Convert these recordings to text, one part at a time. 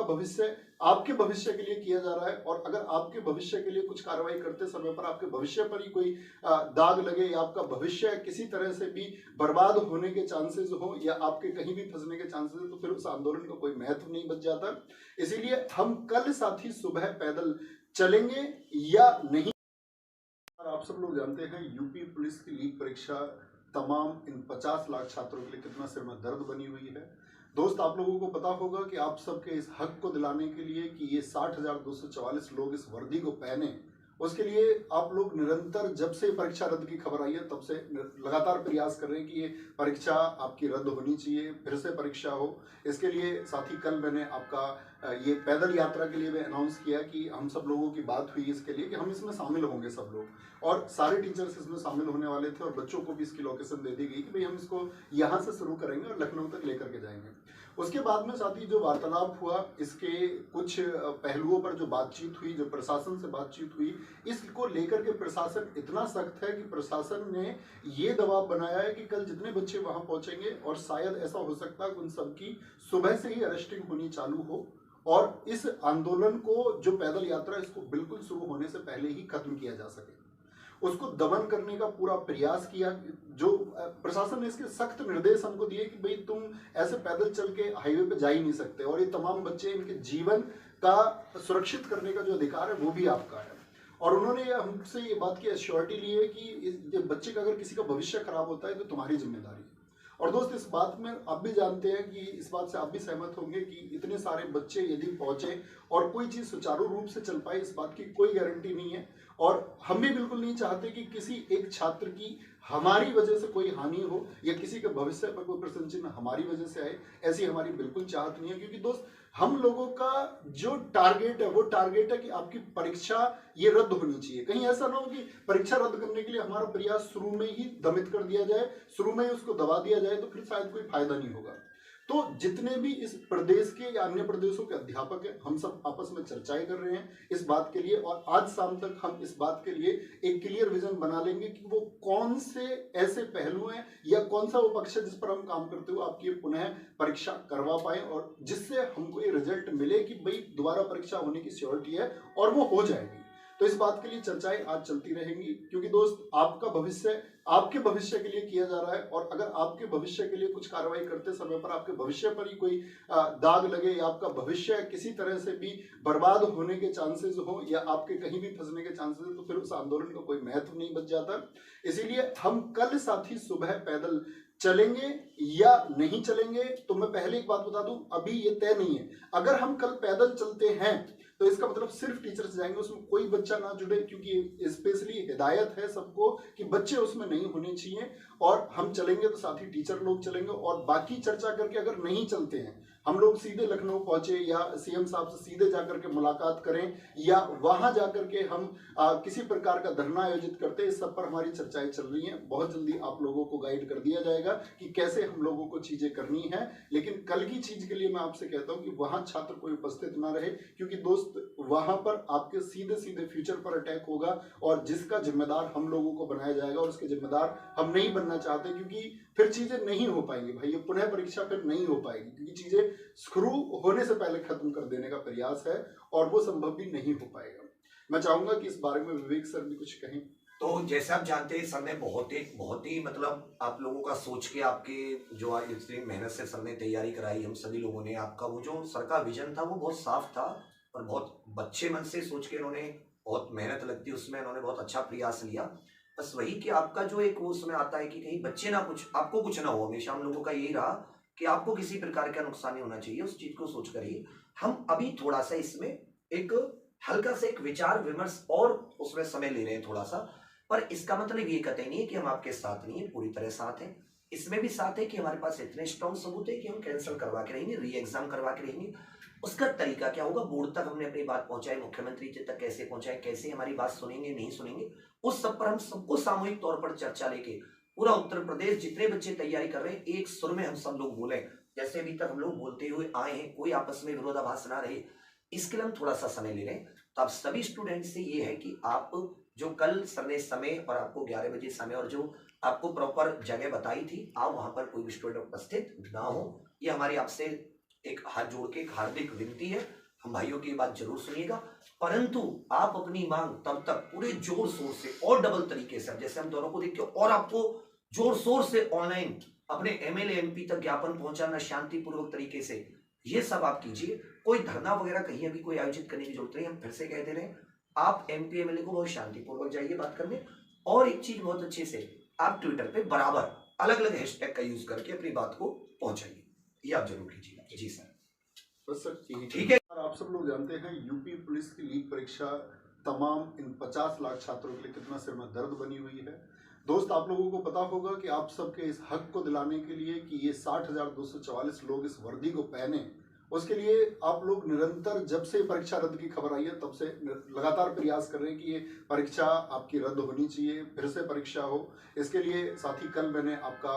भविष्य आपके भविष्य के लिए किया जा रहा है, और अगर आपके भविष्य के लिए कुछ कार्रवाई करते समय पर आपके भविष्य पर ही कोई दाग लगे या आपका भविष्य किसी तरह से भी बर्बाद होने के चांसेस हो या आपके कहीं भी फंसने के चांसेस हो, तो फिर उस आंदोलन का कोई महत्व नहीं बच जाता। इसीलिए हम कल साथी सुबह पैदल चलेंगे या नहीं। आप सब लोग जानते हैं यूपी पुलिस की लीग परीक्षा तमाम इन 50 लाख छात्रों के लिए कितना सिर में दर्द बनी हुई है। दोस्त, आप लोगों को पता होगा कि आप सबके इस हक को दिलाने के लिए कि ये 60,244 लोग इस वर्दी को पहने, उसके लिए आप लोग निरंतर जब से परीक्षा रद्द की खबर आई है तब से लगातार प्रयास कर रहे हैं कि ये परीक्षा आपकी रद्द होनी चाहिए, फिर से परीक्षा हो। इसके लिए साथी कल मैंने आपका ये पैदल यात्रा के लिए भी अनाउंस किया कि हम सब लोगों की बात हुई इसके लिए कि हम इसमें शामिल होंगे सब लोग, और सारे टीचर्स इसमें शामिल होने वाले थे और बच्चों को भी इसकी लोकेशन दे दी गई कि भाई हम इसको यहाँ से शुरू करेंगे और लखनऊ तक लेकर के जाएंगे। उसके बाद में साथी जो वार्तालाप हुआ, इसके कुछ पहलुओं पर जो बातचीत हुई, जो प्रशासन से बातचीत हुई, इसको लेकर के प्रशासन इतना सख्त है कि प्रशासन ने ये दबाव बनाया है कि कल जितने बच्चे वहां पहुंचेंगे, और शायद ऐसा हो सकता है कि उन सबकी सुबह से ही अरेस्टिंग होनी चालू हो और इस आंदोलन को, जो पैदल यात्रा, इसको बिल्कुल शुरू होने से पहले ही खत्म किया जा सके। उसको दमन करने का पूरा प्रयास किया। जो प्रशासन ने इसके सख्त निर्देश हमको दिए कि भाई तुम ऐसे पैदल चल के हाईवे पे जा ही नहीं सकते, और ये तमाम बच्चे, इनके जीवन का सुरक्षित करने का जो अधिकार है वो भी आपका है। और उन्होंने हमसे ये बात की एश्योरिटी ली है कि बच्चे का अगर किसी का भविष्य खराब होता है तो तुम्हारी जिम्मेदारी है। और दोस्त, इस बात में आप भी जानते हैं कि इस बात से आप भी सहमत होंगे कि इतने सारे बच्चे यदि पहुंचे और कोई चीज सुचारू रूप से चल पाए, इस बात की कोई गारंटी नहीं है। और हम भी बिल्कुल नहीं चाहते कि किसी एक छात्र की हमारी वजह से कोई हानि हो या किसी के भविष्य पर कोई प्रश्न चिन्ह हमारी वजह से आए, ऐसी हमारी बिल्कुल चाहत नहीं है। क्योंकि दोस्त, हम लोगों का जो टारगेट है वो टारगेट है कि आपकी परीक्षा ये रद्द होनी चाहिए। कहीं ऐसा ना हो कि परीक्षा रद्द करने के लिए हमारा प्रयास शुरू में ही दमित कर दिया जाए, शुरू में ही उसको दबा दिया जाए, तो फिर शायद कोई फायदा नहीं होगा। तो जितने भी इस प्रदेश के या अन्य प्रदेशों के अध्यापक हैं, हम सब आपस में चर्चाएं कर रहे हैं इस बात के लिए, और आज शाम तक हम इस बात के लिए एक क्लियर विजन बना लेंगे कि वो कौन से ऐसे पहलू हैं या कौन सा वो पक्ष है जिस पर हम काम करते हुए आपकी पुनः परीक्षा करवा पाए, और जिससे हमको ये रिजल्ट मिले कि भाई दोबारा परीक्षा होने की श्योरिटी है और वो हो जाएगी। तो इस बात के लिए चर्चाएं आज चलती रहेंगी, क्योंकि दोस्त, आपका भविष्य आपके भविष्य के लिए किया जा रहा है, और अगर आपके भविष्य के लिए कुछ कार्रवाई करते समय पर आपके भविष्य पर ही कोई दाग लगे या आपका भविष्य किसी तरह से भी बर्बाद होने के चांसेस हो या आपके कहीं भी फंसने के चांसेस हो, तो फिर उस आंदोलन का कोई महत्व नहीं बच जाता। इसीलिए हम कल साथी सुबह पैदल चलेंगे या नहीं चलेंगे। तो मैं पहले एक बात बता दूं, अभी ये तय नहीं है। अगर हम कल पैदल चलते हैं तो इसका मतलब सिर्फ टीचर्स जाएंगे, उसमें कोई बच्चा ना जुड़े, क्योंकि स्पेशली हिदायत है सबको कि बच्चे उसमें नहीं होने चाहिए। और हम चलेंगे तो साथ ही टीचर लोग चलेंगे, और बाकी चर्चा करके अगर नहीं चलते हैं, हम लोग सीधे लखनऊ पहुंचे या सीएम साहब से सीधे जाकर के मुलाकात करें या वहां जाकर के हम किसी प्रकार का धरना आयोजित करते हैं, इस सब पर हमारी चर्चाएं चल रही हैं। बहुत जल्दी आप लोगों को गाइड कर दिया जाएगा कि कैसे हम लोगों को चीजें करनी है। लेकिन कल की चीज के लिए मैं आपसे कहता हूं कि वहां छात्र कोई उपस्थित ना रहे, क्योंकि दोस्त, वहां पर आपके सीधे सीधे फ्यूचर पर अटैक होगा, और जिसका जिम्मेदार हम लोगों को बनाया जाएगा, और उसके जिम्मेदार हम नहीं बनना चाहते, क्योंकि फिर चीजें नहीं हो पाएंगी भाई, ये पुनः परीक्षा फिर नहीं हो पाएगी, क्योंकि चीजें शुरू होने से पहले खत्म कर देने का प्रयास है और वो संभव भी नहीं हो पाएगा। मैं चाहूंगा कि इस बारे में विवेक सर भी कुछ कहें। तो जैसे आप जानते हैं, सर ने बहुत ही मतलब आप लोगों का सोच के, आपके जो इतनी मेहनत से सर ने तैयारी कराई, हम सभी लोगों ने, आपका वो जो सर का विजन था वो बहुत साफ था और बहुत अच्छे मन से सोच के इन्होंने, बहुत मेहनत लगती है उसमें, इन्होंने बहुत अच्छा प्रयास लिया। बस वही कि आपका जो एक वो उसमें आता है कि कहीं बच्चे ना कुछ, आपको कुछ ना हो। हमेशा हम लोगों का यही रहा कि आपको किसी प्रकार का नुकसान नहीं होना चाहिए, उस चीज को सोच कर ही हम अभी थोड़ा सा इसमें एक हल्का से एक विचार विमर्श और उसमें समय ले रहे हैं थोड़ा सा। पर इसका मतलब ये कतई नहीं है कि हम आपके साथ नहीं है, पूरी तरह साथ हैं। इसमें भी साथ है कि हमारे पास इतने स्ट्रॉन्ग सबूत है कि हम कैंसिल करवा के रहेंगे, री एग्जाम करवा के रहेंगे। उसका तरीका क्या होगा, बोर्ड तक हमने अपनी बात पहुंचाई, मुख्यमंत्री जी तक कैसे पहुंचाए, कैसे हमारी बात सुनेंगे नहीं सुनेंगे, उस सब पर हम सबको सामूहिक तौर पर चर्चा लेके पूरा उत्तर प्रदेश जितने बच्चे तैयारी कर रहे हैं, एक सुर में हम सब लोग बोले, जैसे अभी तक हम लोग बोलते हुए आए हैं, कोई आपस में विरोधाभास ना रहे। इसके लिए हम थोड़ा सा समय ले रहे हैं। तो आप सभी स्टूडेंट से ये है कि आप जो कल सर ने समय और आपको 11 बजे समय और जो आपको प्रॉपर जगह बताई थी, आप वहां पर कोई भी स्टूडेंट उपस्थित ना हो, ये हमारी आपसे एक हाथ जोड़ के एक हार्दिक विनती है, हम भाइयों की बात जरूर सुनिएगा, परंतु आप अपनी मांग तब तक पूरे जोर शोर से और डबल तरीके से, जैसे हम दोनों को देखते हो, और आपको जोर शोर से ऑनलाइन अपने एमएलए एमपी तक ज्ञापन पहुंचाना शांतिपूर्वक तरीके से, ये सब आप कीजिए। कोई धरना वगैरह कहीं अभी कोई आयोजित करने की जरूरत नहीं, हम फिर से कह दे रहे हैं, आप एमपी एमएलए को बहुत शांतिपूर्वक जाइए बात करने। और एक चीज बहुत अच्छे से, आप ट्विटर पे बराबर अलग अलग हैशटैग का यूज करके अपनी बात को पहुंचाइए, ये आप जरूर कीजिएगा। जी सर, बस सर ठीक है। और आप सब लोग जानते हैं यूपी पुलिस की लीग परीक्षा तमाम इन 50 लाख छात्रों के लिए कितना सिर में दर्द बनी हुई है। दोस्त, आप लोगों को पता होगा कि आप सबके इस हक को दिलाने के लिए कि ये 60,244 लोग इस वर्दी को पहने, उसके लिए आप लोग निरंतर, जब से परीक्षा रद्द की खबर आई है तब से लगातार प्रयास कर रहे हैं कि ये परीक्षा आपकी रद्द होनी चाहिए, फिर से परीक्षा हो। इसके लिए साथ ही कल मैंने आपका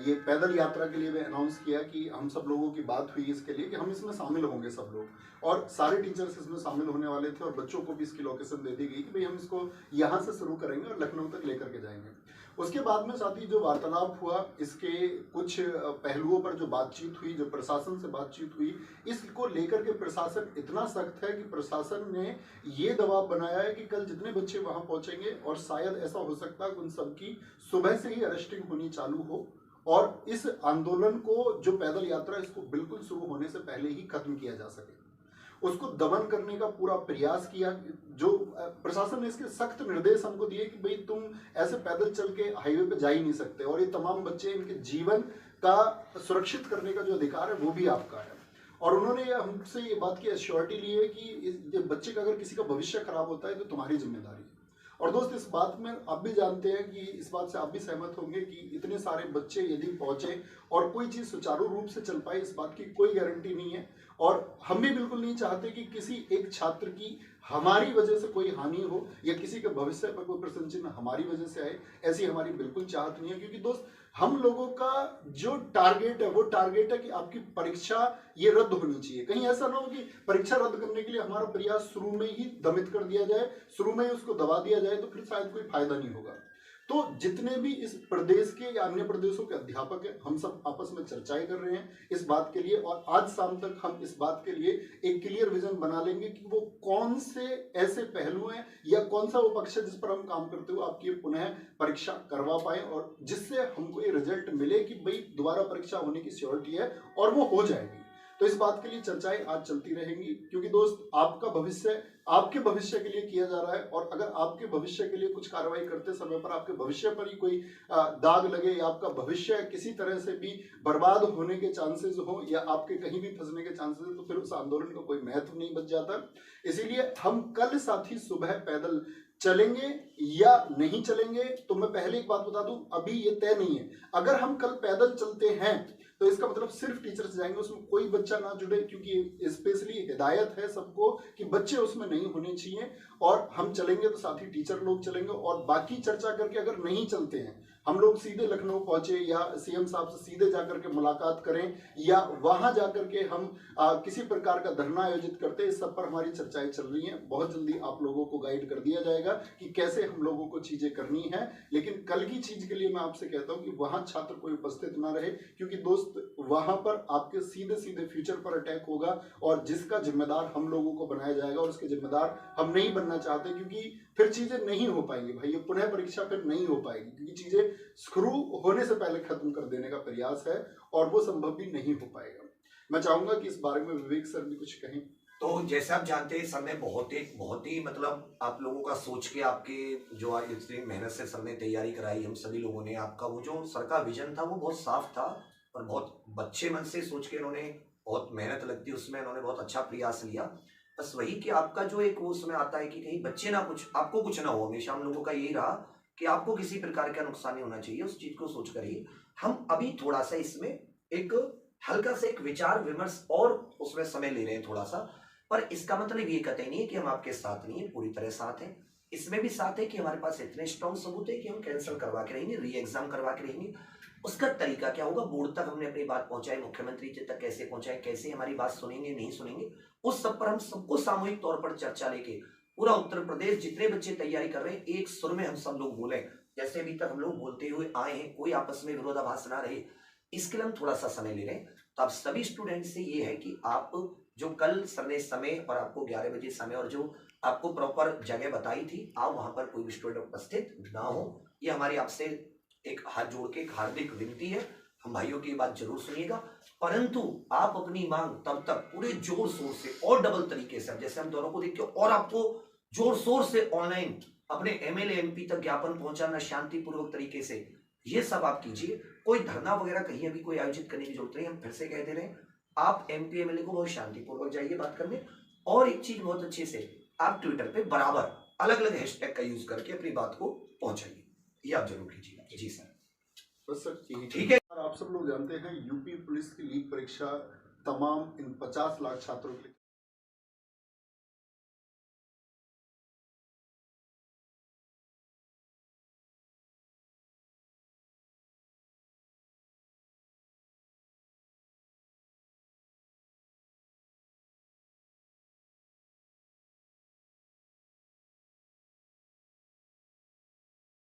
ये पैदल यात्रा के लिए मैं अनाउंस किया कि हम सब लोगों की बात हुई इसके लिए कि हम इसमें शामिल होंगे सब लोग, और सारे टीचर्स इसमें शामिल होने वाले थे और बच्चों को भी इसकी लोकेशन दे दी गई कि भाई हम इसको यहाँ से शुरू करेंगे और लखनऊ तक लेकर के जाएंगे। उसके बाद में साथ ही जो वार्तालाप हुआ, इसके कुछ पहलुओं पर जो बातचीत हुई, जो प्रशासन से बातचीत हुई, इसको लेकर के प्रशासन इतना सख्त है कि प्रशासन ने ये दबाव बनाया है कि कल जितने बच्चे वहां पहुंचेंगे, और शायद ऐसा हो सकता है कि उन सबकी सुबह से ही अरेस्टिंग होनी चालू हो, और इस आंदोलन को, जो पैदल यात्रा, इसको बिल्कुल शुरू होने से पहले ही खत्म किया जा सके, उसको दमन करने का पूरा प्रयास किया। जो प्रशासन ने इसके सख्त निर्देश हमको दिए कि भाई तुम ऐसे पैदल चल के हाईवे पे जा ही नहीं सकते, और ये तमाम बच्चे, इनके जीवन का सुरक्षित करने का जो अधिकार है वो भी आपका है। और उन्होंने हमसे ये बात की एश्योरिटी ली है कि बच्चे का अगर किसी का भविष्य खराब होता है तो तुम्हारी जिम्मेदारी है। और दोस्त, इस बात में आप भी जानते हैं कि इस बात से आप भी सहमत होंगे कि इतने सारे बच्चे यदि पहुंचे और कोई चीज सुचारू रूप से चल पाए, इस बात की कोई गारंटी नहीं है। और हम भी बिल्कुल नहीं चाहते कि किसी एक छात्र की हमारी वजह से कोई हानि हो, या किसी के भविष्य पर कोई प्रश्न चिन्ह हमारी वजह से आए, ऐसी हमारी बिल्कुल चाहत नहीं है। क्योंकि दोस्त, हम लोगों का जो टारगेट है वो टारगेट है कि आपकी परीक्षा ये रद्द होनी चाहिए। कहीं ऐसा ना हो कि परीक्षा रद्द करने के लिए हमारा प्रयास शुरू में ही दमित कर दिया जाए, शुरू में ही उसको दबा दिया जाए, तो फिर शायद कोई फायदा नहीं होगा। तो जितने भी इस प्रदेश के या अन्य प्रदेशों के अध्यापक हैं, हम सब आपस में चर्चाएं कर रहे हैं इस बात के लिए, और आज शाम तक हम इस बात के लिए एक क्लियर विजन बना लेंगे कि वो कौन से ऐसे पहलू हैं या कौन सा वो पक्ष है जिस पर हम काम करते हुए आपकी पुनः परीक्षा करवा पाए, और जिससे हमको ये रिजल्ट मिले कि भाई दोबारा परीक्षा होने की श्योरिटी है और वो हो जाएगी। तो इस बात के लिए चर्चाएं आज चलती रहेंगी, क्योंकि दोस्त, आपका भविष्य आपके भविष्य के लिए किया जा रहा है, और अगर आपके भविष्य के लिए कुछ कार्रवाई करते समय पर आपके भविष्य पर ही कोई दाग लगे, या आपका भविष्य किसी तरह से भी बर्बाद होने के चांसेस हो, या आपके कहीं भी फंसने के चांसेस हो, तो फिर उस आंदोलन का कोई महत्व नहीं बच जाता। इसीलिए हम कल साथी सुबह पैदल चलेंगे या नहीं चलेंगे, तो मैं पहले एक बात बता दूं, अभी ये तय नहीं है। अगर हम कल पैदल चलते हैं तो इसका मतलब सिर्फ टीचर्स जाएंगे, उसमें कोई बच्चा ना जुड़े, क्योंकि स्पेशली हिदायत है सबको कि बच्चे उसमें नहीं होने चाहिए। और हम चलेंगे तो साथ ही टीचर लोग चलेंगे, और बाकी चर्चा करके अगर नहीं चलते हैं, हम लोग सीधे लखनऊ पहुंचे या सीएम साहब से सीधे जाकर के मुलाकात करें, या वहां जाकर के हम किसी प्रकार का धरना आयोजित करते हैं, इस सब पर हमारी चर्चाएं चल रही हैं। बहुत जल्दी आप लोगों को गाइड कर दिया जाएगा कि कैसे हम लोगों को चीजें करनी है। लेकिन कल की चीज के लिए मैं आपसे कहता हूं कि वहां छात्र कोई उपस्थित ना रहे, क्योंकि दोस्त, वहां पर आपके सीधे सीधे फ्यूचर पर अटैक होगा, और जिसका जिम्मेदार हम लोगों को बनाया जाएगा, और उसके जिम्मेदार हम नहीं बनना चाहते, क्योंकि फिर चीजें नहीं हो पाएंगी भाई, ये पुनः परीक्षा फिर नहीं हो पाएगी, क्योंकि चीजें शुरू होने से पहले खत्म कर देने का प्रयास है, और वो संभव भी नहीं हो पाएगा। मैं चाहूंगा कि इस बारे में विवेक सर भी कुछ कहें। तो जैसे आप जानते हैं, सर ने बहुत ही मतलब आप लोगों का सोच के, आपके जो इतनी मेहनत से सर ने तैयारी कराई, हम सभी लोगों ने, आपका वो जो सर का विजन था वो बहुत साफ था, और बहुत अच्छे मन से सोच के इन्होंने, बहुत मेहनत लगती है उसमें, इन्होंने बहुत अच्छा प्रयास लिया। बस वही कि आपका जो एक वो उसमें आता है कि कहीं बच्चे ना कुछ, आपको कुछ ना हो, हमेशा हम लोगों का यही रहा कि आपको किसी प्रकार का नुकसान नहीं होना चाहिए, उस चीज को सोच कर ही हम अभी थोड़ा सा इसमें एक हल्का से एक विचार विमर्श और उसमें समय ले रहे हैं थोड़ा सा। पर इसका मतलब ये कतई नहीं है कि हम आपके साथ नहीं है, पूरी तरह साथ हैं। इसमें भी साथ है कि हमारे पास इतने स्ट्रॉन्ग सबूत है कि हम कैंसिल करवा के रहेंगे, री एग्जाम करवा के रहेंगे। उसका तरीका क्या होगा, बोर्ड तक हमने अपनी बात पहुंचाई, मुख्यमंत्री जी तक कैसे पहुंचाए, कैसे हमारी बात सुनेंगे नहीं सुनेंगे, उस सब पर हम सबको सामूहिक तौर पर चर्चा लेके, पूरा उत्तर प्रदेश जितने बच्चे तैयारी कर रहे हैं, एक सुर में हम सब लोग बोले, जैसे अभी तक हम लोग बोलते हुए आए हैं, कोई आपस में विरोधाभास ना रहे, इसके लिए हम थोड़ा सा समय ले रहे हैं। तो आप सभी स्टूडेंट से ये है कि आप जो कल सर ने समय और आपको 11 बजे समय और जो आपको प्रॉपर जगह बताई थी, आप वहां पर कोई भी स्टूडेंट उपस्थित ना हो। ये हमारी आपसे एक हाथ जोड़ के एक हार्दिक विनती है। हम भाइयों की बात जरूर सुनिएगा, परंतु आप अपनी मांग तब तक पूरे जोर शोर से और डबल तरीके से, जैसे हम दोनों को देखते हो, और आपको जोर शोर से ऑनलाइन अपने एमएलए एमपी तक ज्ञापन पहुंचाना शांतिपूर्वक तरीके से, ये सब आप कीजिए। कोई धरना वगैरह कहीं अभी कोई आयोजित करने की जरूरत नहीं। हम फिर से कह दे रहे हैं, आप एमपी एमएलए को बहुत शांतिपूर्वक जाइए बात करने। और एक चीज बहुत अच्छे से, आप ट्विटर पे बराबर अलग अलग हैशटैग का यूज करके अपनी बात को पहुंचाइए, ये आप जरूर कीजिएगा। जी सर। बस सर ठीक है। आप सब लोग जानते हैं यूपी पुलिस की लीग परीक्षा तमाम इन 50 लाख छात्रों के लिए